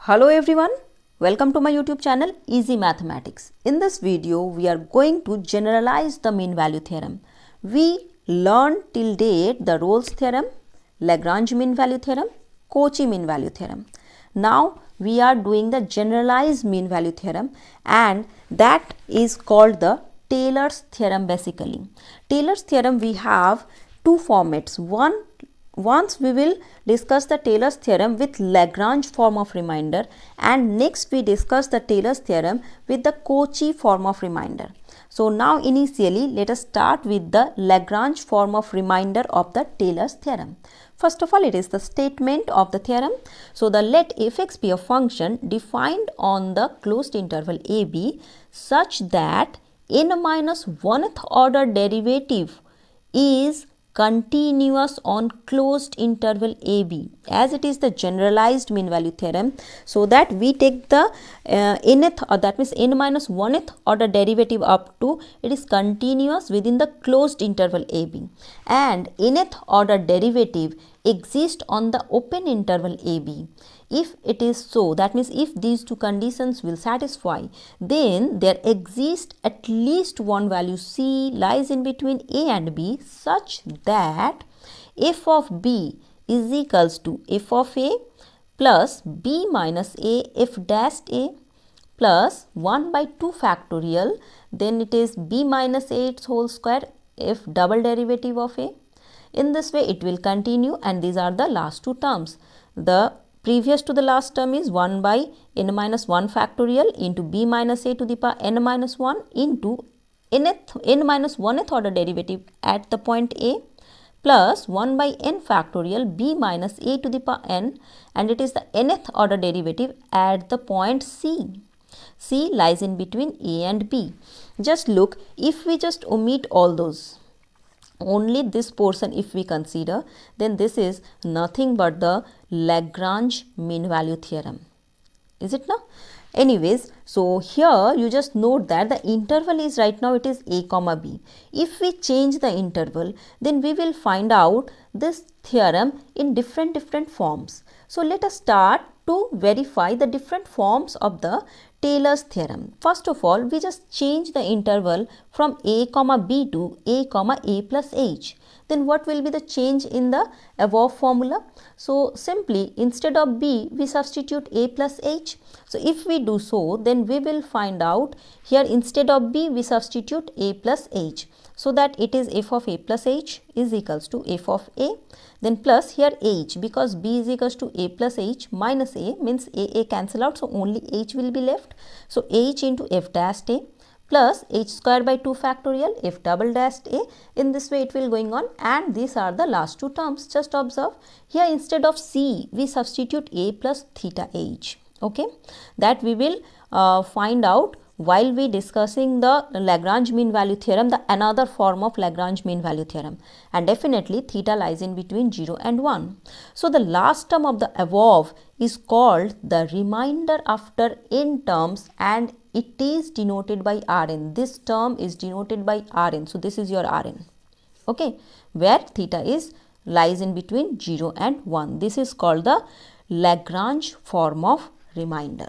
Hello everyone, welcome to my YouTube channel Easy Mathematics. In this video, we are going to generalize the mean value theorem. We learned till date the Rolle's theorem, Lagrange mean value theorem, Cauchy mean value theorem. Now we are doing the generalized mean value theorem, and that is called the Taylor's theorem basically. Taylor's theorem, we have two formats. Once we will discuss the Taylor's theorem with Lagrange form of remainder, and next we discuss the Taylor's theorem with the Cauchy form of remainder. So now initially let us start with the Lagrange form of remainder of the Taylor's theorem. First of all, it is the statement of the theorem. So the let f(x) be a function defined on the closed interval ab such that n-1th order derivative is continuous on closed interval ab, as it is the generalized mean value theorem. So that we take the nth, or that means n-1th order derivative up to it is continuous within the closed interval ab, and nth order derivative exists on the open interval ab. If it is so, that means if these two conditions will satisfy, then there exists at least one value c lies in between a and b such that f of b is equals to f of a plus b minus a f dash a plus 1 by 2 factorial, then it is b minus a its whole square f double derivative of a. In this way it will continue, and these are the last two terms. The previous to the last term is 1 by n minus 1 factorial into b minus a to the power n minus 1 into n minus 1th order derivative at the point a plus 1 by n factorial b minus a to the power n, and it is the nth order derivative at the point c. C lies in between a and b. Just look, if we just omit all those, only this portion if we consider, then this is nothing but the Lagrange mean value theorem. Is it now? Anyways, so here you just note that the interval is right now it is a comma b. If we change the interval, then we will find out this theorem in different forms. So let us start to verify the different forms of the Taylor's theorem. First of all, we just change the interval from a comma b to a comma a plus h. Then what will be the change in the above formula? So simply instead of b we substitute a plus h. So if we do so, then we will find out here instead of b we substitute a plus h, so that it is f of a plus h is equals to f of a, then plus here h, because b is equals to a plus h minus a means a cancel out, so only h will be left. So h into f dash a plus h square by 2 factorial f double dash a. In this way it will going on, and these are the last two terms. Just observe here instead of c we substitute a plus theta h. Okay, that we will find out while we discussing the Lagrange mean value theorem, the another form of Lagrange mean value theorem, and definitely theta lies in between 0 and 1. So the last term of the above is called the remainder after n terms, and it is denoted by Rn. This term is denoted by Rn. So this is your Rn. Okay, where theta is lies in between 0 and 1. This is called the Lagrange form of remainder.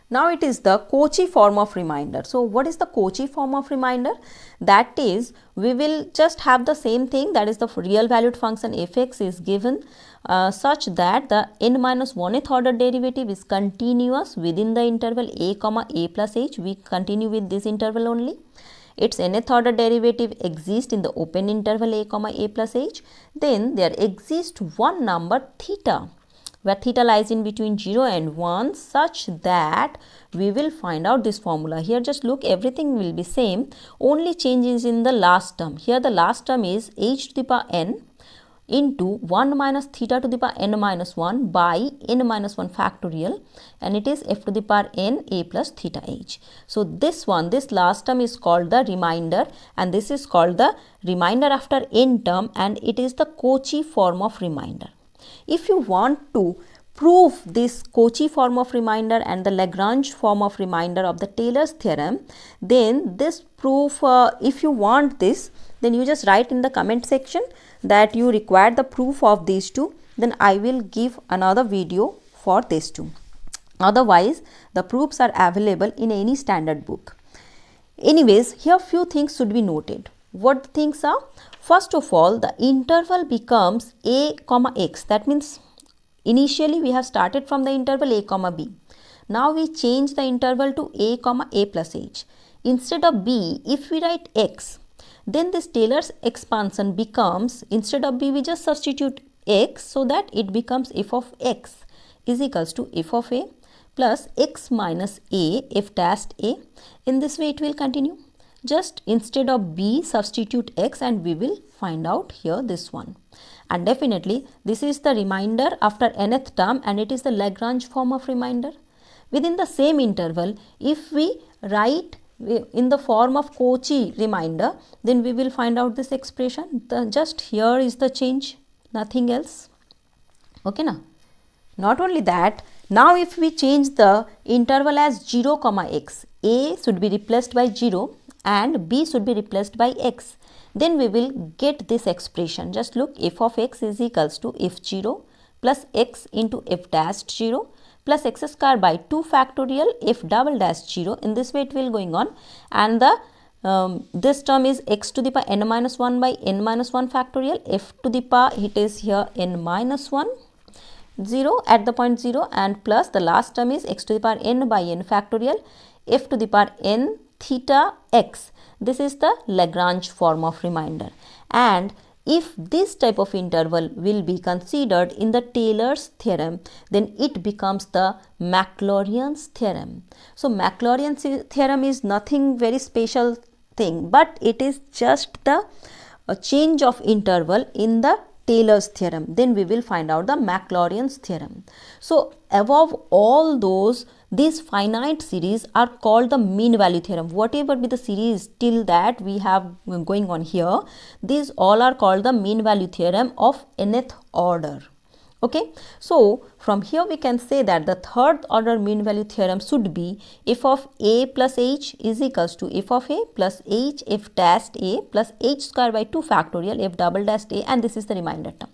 Now it is the Cauchy form of remainder. So what is the Cauchy form of remainder? That is, we will just have the same thing, that is the real valued function f(x) is given such that the n-1th order derivative is continuous within the interval a comma a plus h. We continue with this interval only. Its nth order derivative exists in the open interval a comma a plus h. Then there exists one number theta, where theta lies in between 0 and 1, such that we will find out this formula. Here just look, everything will be same, only change is in the last term. Here the last term is h to the power n into 1 minus theta to the power n minus 1 by n minus 1 factorial, and it is f to the power n a plus theta h. So this last term is called the remainder, and this is called the remainder after n term, and it is the Cauchy form of remainder. If you want to prove this Cauchy form of remainder and the Lagrange form of remainder of the Taylor's theorem, then this proof, if you want this, then you just write in the comment section that you require the proof of these two, then I will give another video for this too. Otherwise, the proofs are available in any standard book. Anyways, here few things should be noted. What the things are? First of all, the interval becomes a comma x. That means initially we have started from the interval a comma b. Now we change the interval to a comma a plus h. Instead of b, if we write x, then this Taylor's expansion becomes, instead of b we just substitute x, so that it becomes f of x is equals to f of a plus x minus a f dash a. In this way it will continue. Just instead of b substitute x and we will find out here this one. And definitely this is the remainder after nth term and it is the Lagrange form of remainder. Within the same interval, if we write in the form of Cauchy remainder, then we will find out this expression. Just here is the change, nothing else. Okay now. Not only that, now if we change the interval as 0 comma x, a should be replaced by 0 and b should be replaced by x. Then we will get this expression. Just look, f of x is equals to f0 plus x into f dash 0 plus x square by 2 factorial f double dash 0. In this way it will going on, and the this term is x to the power n minus 1 by n minus 1 factorial, f to the power it is here n minus 1 0 at the point 0, and plus the last term is x to the power n by n factorial f to the power n theta x. This is the Lagrange form of remainder. And if this type of interval will be considered in the Taylor's theorem, then it becomes the Maclaurin's theorem. So Maclaurin's theorem is nothing very special thing, but it is just the change of interval in the Taylor's theorem. Then we will find out the Maclaurin's theorem. So above all those, these finite series are called the mean value theorem. Whatever be the series till that we have going on here, these all are called the mean value theorem of nth order. Okay, so from here we can say that the third order mean value theorem should be f of a plus h is equals to f of a plus h f dash a plus h square by 2 factorial f double dash a, and this is the remainder term,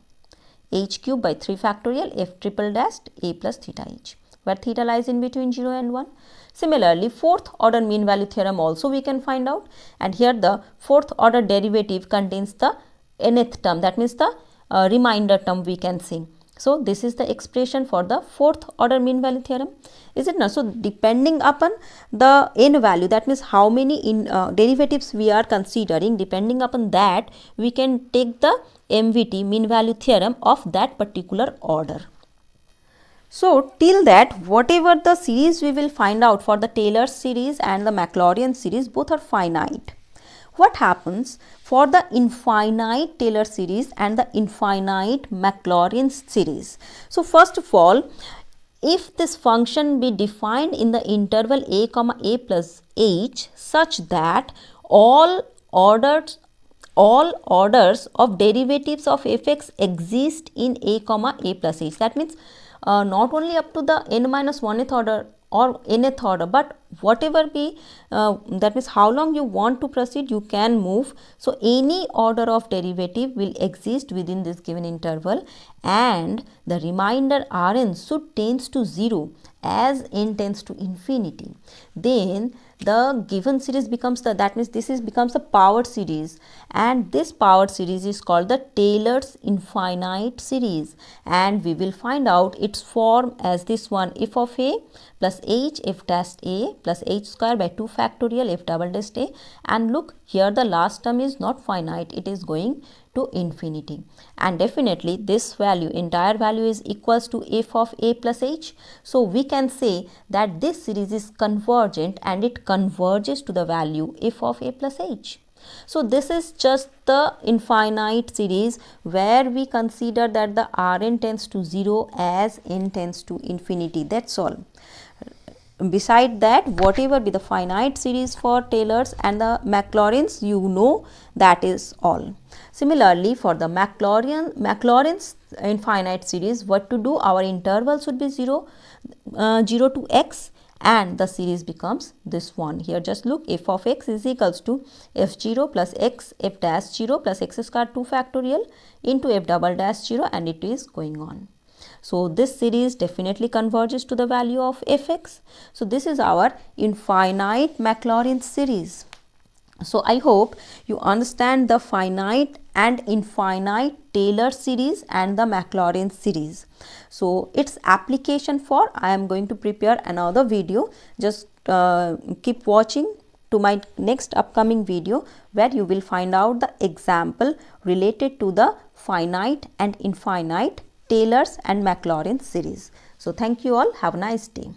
h cube by 3 factorial f triple dash a plus theta h, where theta lies in between 0 and 1. Similarly, fourth order mean value theorem also we can find out, and here the fourth order derivative contains the nth term, that means the remainder term we can say. So this is the expression for the fourth order mean value theorem, is it not? So depending upon the n value, that means how many derivatives we are considering, depending upon that we can take the MVT, mean value theorem, of that particular order. So till that, whatever the series we will find out for the Taylor series and the Maclaurin series, both are finite. What happens for the infinite Taylor series and the infinite Maclaurin series? So first of all, if this function be defined in the interval a comma a plus h such that all orders of derivatives of fx exist in a comma a plus h, that means not only up to the n minus 1th order or nth order, but whatever be, that means how long you want to proceed, you can move. So any order of derivative will exist within this given interval, and the remainder Rn should tends to 0 as n tends to infinity. Then the given series becomes the, that means this is becomes a powered series, and this powered series is called the Taylor's infinite series, and we will find out its form as this one, f of a plus h f dash a plus h square by 2 factorial f double dash a, and look here the last term is not finite, it is going to infinity, and definitely this value, entire value, is equals to f of a plus h. So we can say that this series is convergent and it converges to the value f of a plus h. So this is just the infinite series where we consider that the Rn tends to 0 as n tends to infinity, that's all. Beside that, whatever be the finite series for Taylor's and the Maclaurin's, you know, that is all. Similarly, for the Maclaurin's infinite series, what to do? Our interval should be 0 to x, and the series becomes this one. Here just look, f of x is equals to f0 plus x f dash 0 plus x square 2 factorial into f double dash 0, and it is going on. So this series definitely converges to the value of fx. So this is our infinite Maclaurin series. So I hope you understand the finite and infinite Taylor series and the Maclaurin series. So its application for, I am going to prepare another video. Just keep watching to my next upcoming video, where you will find out the example related to the finite and infinite Taylor's and Maclaurin series. So thank you all. Have a nice day.